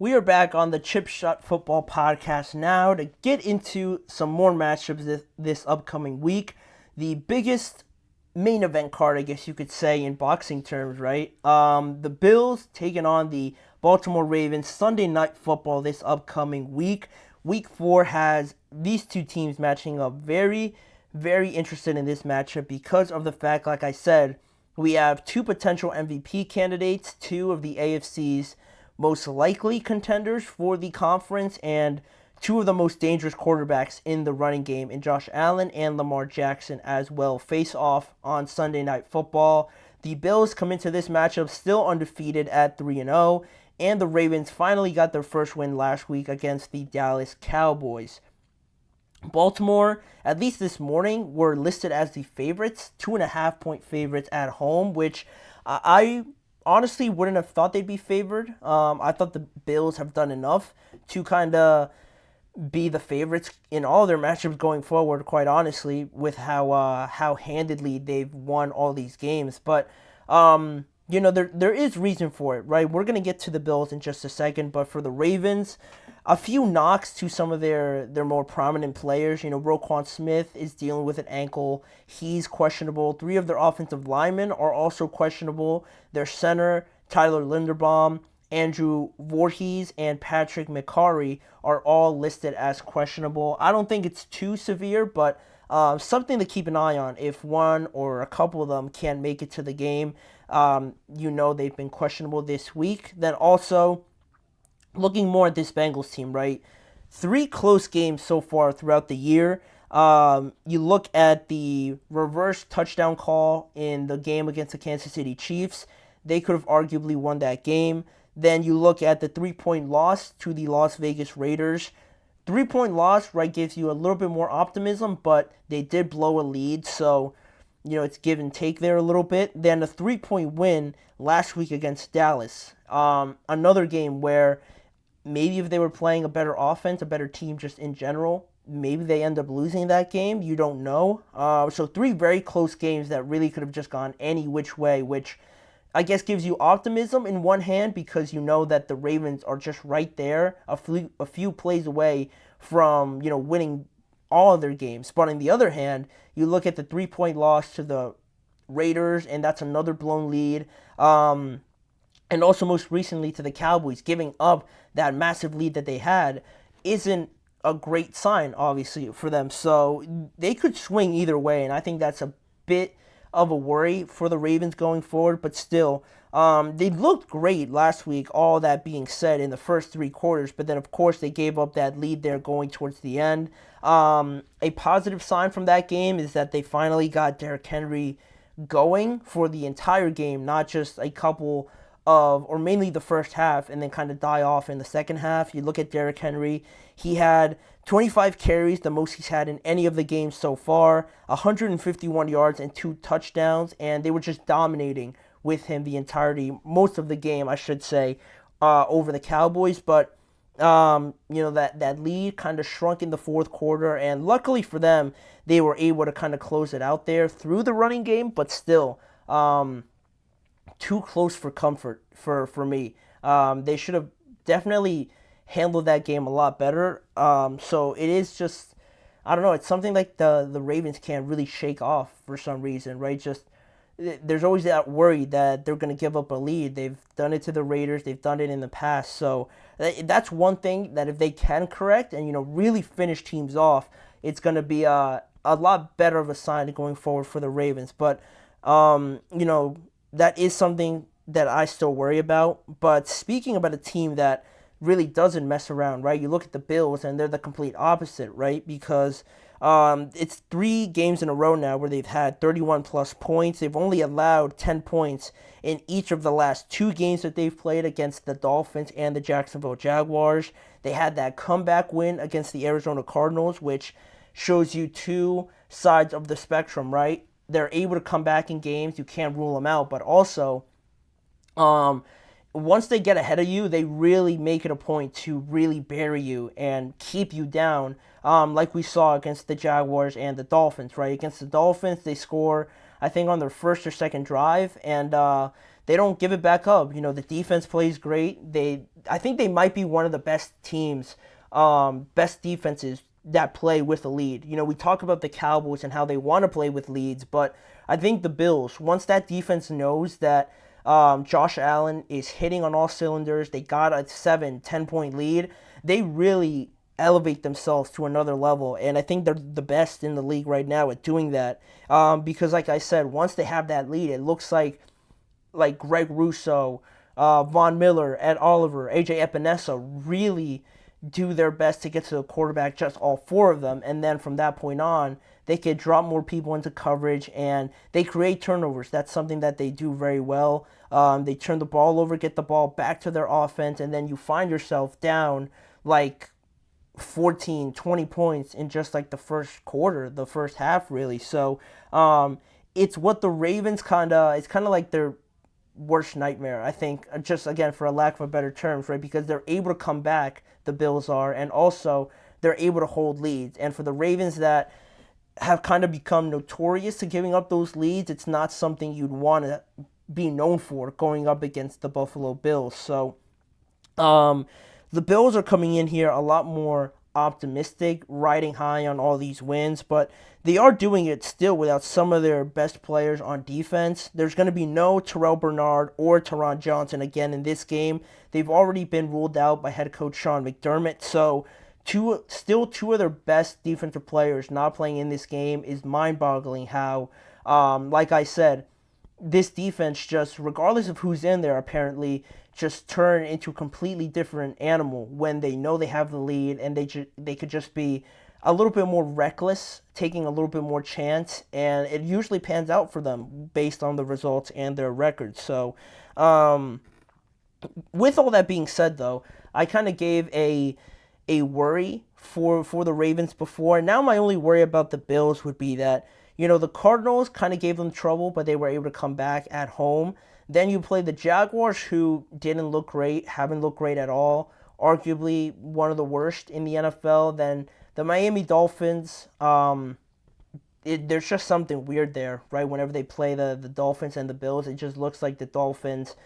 We are back on the Chip Shot Football Podcast now to get into some more matchups this upcoming week. The biggest main event card, I guess you could say, in boxing terms, right? The Bills taking on the Baltimore Ravens Sunday Night Football this upcoming week. Week 4 has these two teams matching up. Very, very interested in this matchup because of the fact, like I said, we have two potential MVP candidates, two of the AFC's most likely contenders for the conference, and two of the most dangerous quarterbacks in the running game in Josh Allen and Lamar Jackson as well face off on Sunday Night Football. The Bills come into this matchup still undefeated at 3-0, and the Ravens finally got their first win last week against the Dallas Cowboys. Baltimore, at least this morning, were listed as the favorites, 2.5-point favorites at home, which I honestly wouldn't have thought they'd be favored. I thought the Bills have done enough to kind of be the favorites in all their matchups going forward, quite honestly, with how handedly they've won all these games. But there is reason for it, right? We're going to get to the Bills in just a second, but for the Ravens, a few knocks to some of their more prominent players. Roquan Smith is dealing with an ankle. He's questionable. 3 of their offensive linemen are also questionable. Their center, Tyler Linderbaum, Andrew Voorhees, and Patrick McCarry are all listed as questionable. I don't think it's too severe, but something to keep an eye on. If one or a couple of them can't make it to the game, they've been questionable this week. Then also, looking more at this Bengals team, right? 3 close games so far throughout the year. You look at the reverse touchdown call in the game against the Kansas City Chiefs. They could have arguably won that game. Then you look at the 3-point loss to the Las Vegas Raiders. 3-point loss, right, gives you a little bit more optimism, but they did blow a lead, so it's give and take there a little bit. Then a 3-point win last week against Dallas. Another game where maybe if they were playing a better offense, a better team just in general, maybe they end up losing that game. You don't know. So 3 very close games that really could have just gone any which way, which I guess gives you optimism in one hand because you know that the Ravens are just right there, a few plays away from, winning all of their games. But on the other hand, you look at the 3-point loss to the Raiders, and that's another blown lead. And also most recently to the Cowboys, giving up that massive lead that they had isn't a great sign, obviously, for them. So they could swing either way, and I think that's a bit of a worry for the Ravens going forward. But still, they looked great last week, all that being said, in the first 3 quarters. But then, of course, they gave up that lead there going towards the end. A positive sign from that game is that they finally got Derrick Henry going for the entire game, not just a couple or mainly the first half, and then kind of die off in the second half. You look at Derrick Henry, he had 25 carries, the most he's had in any of the games so far, 151 yards and 2 touchdowns, and they were just dominating with him the entirety, most of the game, I should say, over the Cowboys. But that lead kind of shrunk in the fourth quarter, and luckily for them, they were able to kind of close it out there through the running game, but still, too close for comfort for me. They should have definitely handled that game a lot better. So it is just, I don't know, it's something like the Ravens can't really shake off for some reason, right? Just there's always that worry that they're going to give up a lead. They've done it to the Raiders. They've done it in the past. So that's one thing that if they can correct and, really finish teams off, it's going to be a lot better of a sign going forward for the Ravens. But, that is something that I still worry about. But speaking about a team that really doesn't mess around, right? You look at the Bills, and they're the complete opposite, right? Because it's 3 games in a row now where they've had 31-plus points. They've only allowed 10 points in each of the last 2 games that they've played against the Dolphins and the Jacksonville Jaguars. They had that comeback win against the Arizona Cardinals, which shows you 2 sides of the spectrum, right? They're able to come back in games. You can't rule them out. But also, once they get ahead of you, they really make it a point to really bury you and keep you down, like we saw against the Jaguars and the Dolphins, right? Against the Dolphins, they score, I think, on their first or second drive, and they don't give it back up. The defense plays great. I think they might be one of the best teams, best defenses that play with a lead. We talk about the Cowboys and how they want to play with leads, but I think the Bills, once that defense knows that Josh Allen is hitting on all cylinders, they got a 7-10 point lead, they really elevate themselves to another level. And I think they're the best in the league right now at doing that. Because like I said, once they have that lead, it looks like Greg Russo, Von Miller, Ed Oliver, AJ Epinesa really do their best to get to the quarterback, just all four of them. And then from that point on, they could drop more people into coverage and they create turnovers. That's something that they do very well. They turn the ball over, get the ball back to their offense, and then you find yourself down like 14, 20 points in just like the first quarter, the first half, really. So it's what the Ravens it's kind of like their worst nightmare, I think, just again, for a lack of a better terms, right? Because they're able to come back, the Bills are, and also they're able to hold leads. And for the Ravens that have kind of become notorious to giving up those leads, it's not something you'd want to be known for going up against the Buffalo Bills. So the Bills are coming in here a lot more optimistic, riding high on all these wins, but they are doing it still without some of their best players on defense. There's going to be no Terrell Bernard or Taron Johnson again in this game. They've already been ruled out by head coach Sean McDermott, so two of their best defensive players not playing in this game is mind-boggling how, like I said, this defense just, regardless of who's in there apparently, just turn into a completely different animal when they know they have the lead, and they could just be a little bit more reckless, taking a little bit more chance, and it usually pans out for them based on the results and their records. So with all that being said, though, I kind of gave a worry for the Ravens before. Now my only worry about the Bills would be that, the Cardinals kind of gave them trouble, but they were able to come back at home. Then you play the Jaguars, who didn't look great, haven't looked great at all, arguably one of the worst in the NFL. Then the Miami Dolphins, there's just something weird there, right? Whenever they play the Dolphins and the Bills, it just looks like the Dolphins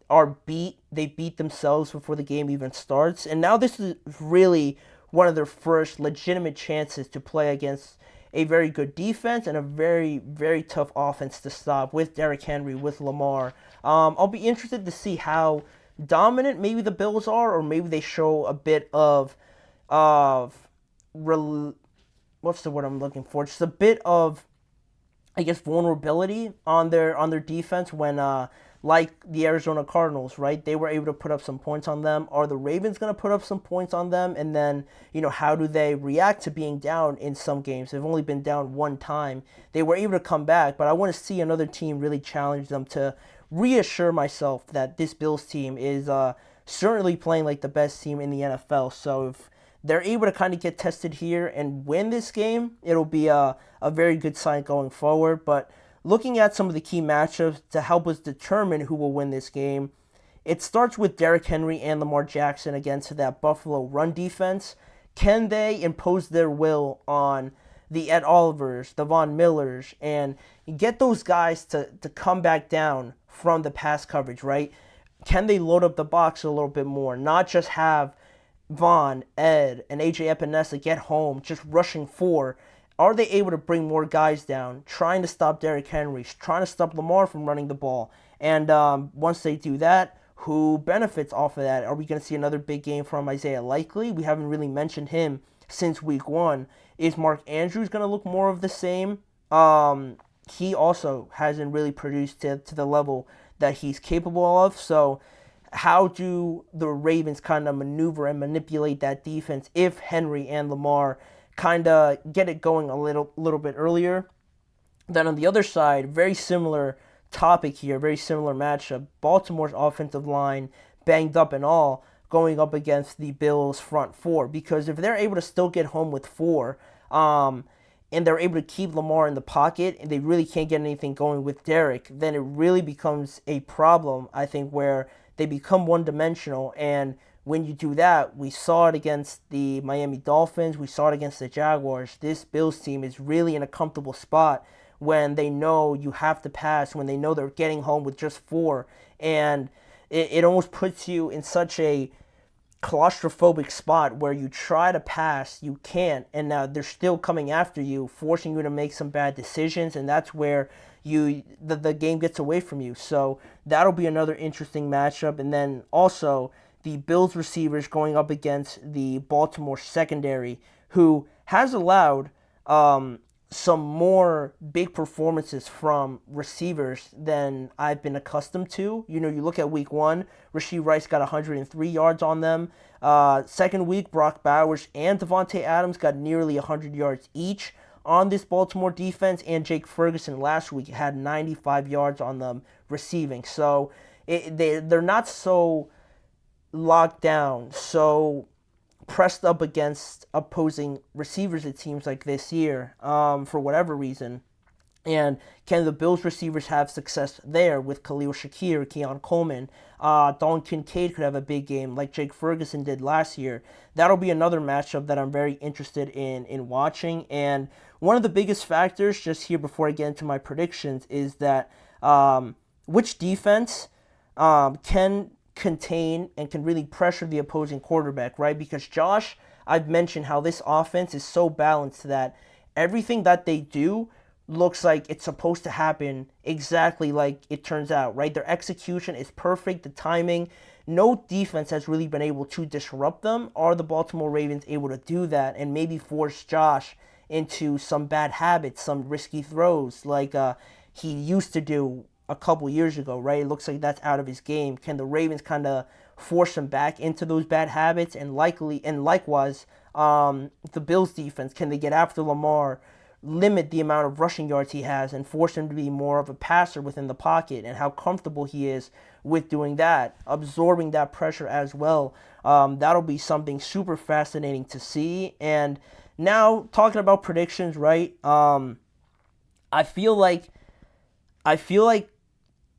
are beat. They beat themselves before the game even starts. And now this is really one of their first legitimate chances to play against a very good defense and a very, very tough offense to stop with Derrick Henry, with Lamar. I'll be interested to see how dominant maybe the Bills are, or maybe they show a bit of what's the word I'm looking for? Just a bit of, I guess, vulnerability on their defense when like the Arizona Cardinals, right? They were able to put up some points on them. Are the Ravens going to put up some points on them? And then, how do they react to being down in some games? They've only been down one time. They were able to come back, but I want to see another team really challenge them to reassure myself that this Bills team is certainly playing like the best team in the NFL. So if they're able to kind of get tested here and win this game, it'll be a very good sign going forward. But looking at some of the key matchups to help us determine who will win this game, it starts with Derrick Henry and Lamar Jackson against that Buffalo run defense. Can they impose their will on the Ed Olivers, the Von Millers, and get those guys to come back down from the pass coverage, right? Can they load up the box a little bit more, not just have Von, Ed, and AJ Epinesa get home just rushing four? Are they able to bring more guys down, trying to stop Derrick Henry, trying to stop Lamar from running the ball? And once they do that, who benefits off of that? Are we going to see another big game from Isaiah Likely? We haven't really mentioned him since week one. Is Mark Andrews going to look more of the same? He also hasn't really produced to the level that he's capable of. So how do the Ravens kind of maneuver and manipulate that defense if Henry and Lamar kind of get it going a little bit earlier? Then on the other side, very similar topic here, very similar matchup. Baltimore's offensive line, banged up and all, going up against the Bills' front four. Because if they're able to still get home with four, and they're able to keep Lamar in the pocket, and they really can't get anything going with Derrick, then it really becomes a problem, I think, where they become one-dimensional. And when you do that, we saw it against the Miami Dolphins, we saw it against the Jaguars. This Bills team is really in a comfortable spot when they know you have to pass, when they know they're getting home with just 4. And it almost puts you in such a claustrophobic spot where you try to pass, you can't, and now they're still coming after you, forcing you to make some bad decisions, and that's where the game gets away from you. So that'll be another interesting matchup. And then also the Bills receivers going up against the Baltimore secondary, who has allowed some more big performances from receivers than I've been accustomed to. You know, you look at week 1, Rashee Rice got 103 yards on them. Second week, Brock Bowers and Devontae Adams got nearly 100 yards each on this Baltimore defense, and Jake Ferguson last week had 95 yards on them receiving. So they're not so locked down, so pressed up against opposing receivers, it seems like, this year, for whatever reason. And can the Bills receivers have success there with Khalil Shakir, Keon Coleman? Dalton Kincaid could have a big game like Jake Ferguson did last year. That'll be another matchup that I'm very interested in watching. And one of the biggest factors, just here before I get into my predictions, is that which defense can contain and can really pressure the opposing quarterback, right? Because Josh, I've mentioned how this offense is so balanced that everything that they do looks like it's supposed to happen exactly like it turns out, right? Their execution is perfect, the timing. No defense has really been able to disrupt them. Are the Baltimore Ravens able to do that and maybe force Josh into some bad habits, some risky throws like he used to do a couple years ago, right? It looks like that's out of his game. Can the Ravens kind of force him back into those bad habits? And likewise, the Bills defense, can they get after Lamar, limit the amount of rushing yards he has, and force him to be more of a passer within the pocket, and how comfortable he is with doing that, absorbing that pressure as well? That'll be something super fascinating to see. And now talking about predictions, right? I feel like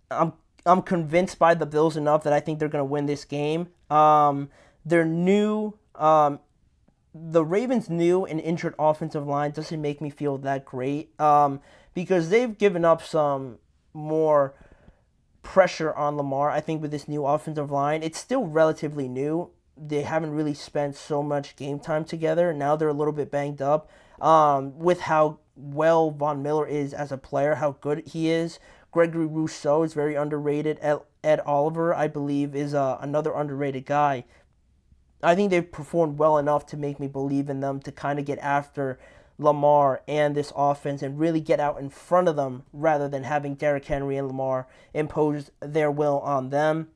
I'm convinced by the Bills enough that I think they're going to win this game. They're new. The Ravens' new and injured offensive line doesn't make me feel that great because they've given up some more pressure on Lamar. I think with this new offensive line, it's still relatively new. They haven't really spent so much game time together. Now they're a little bit banged up with how well Von Miller is as a player, how good he is. Gregory Rousseau is very underrated. Ed Oliver, I believe, is another underrated guy. I think they've performed well enough to make me believe in them to kind of get after Lamar and this offense and really get out in front of them rather than having Derrick Henry and Lamar impose their will on them.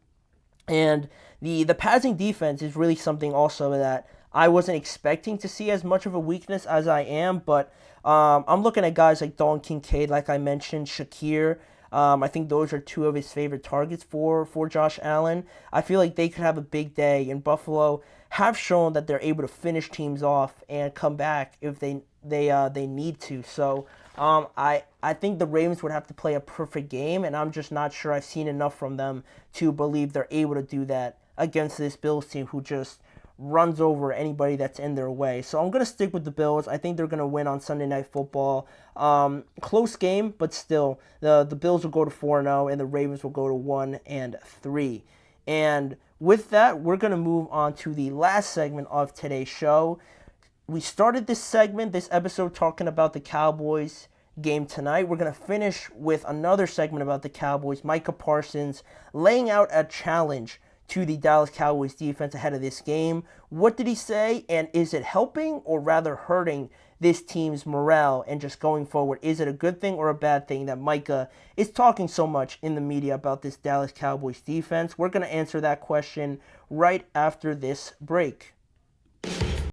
And the passing defense is really something also that I wasn't expecting to see as much of a weakness as I am, but I'm looking at guys like Dalton Kincaid, like I mentioned, Shakir. I think those are two of his favorite targets for Josh Allen. I feel like they could have a big day, and Buffalo have shown that they're able to finish teams off and come back if they need to. So I think the Ravens would have to play a perfect game, and I'm just not sure I've seen enough from them to believe they're able to do that against this Bills team who just runs over anybody that's in their way. So I'm going to stick with the Bills. I think they're going to win on Sunday Night Football. Close game, but still, the Bills will go to 4-0, and the Ravens will go to 1-3. And with that, we're going to move on to the last segment of today's show. We started this episode, talking about the Cowboys game tonight. We're going to finish with another segment about the Cowboys. Micah Parsons laying out a challenge to the Dallas Cowboys defense ahead of this game. What did he say, and is it helping or rather hurting this team's morale and just going forward? Is it a good thing or a bad thing that Micah is talking so much in the media about this Dallas Cowboys defense? We're going to answer that question right after this break.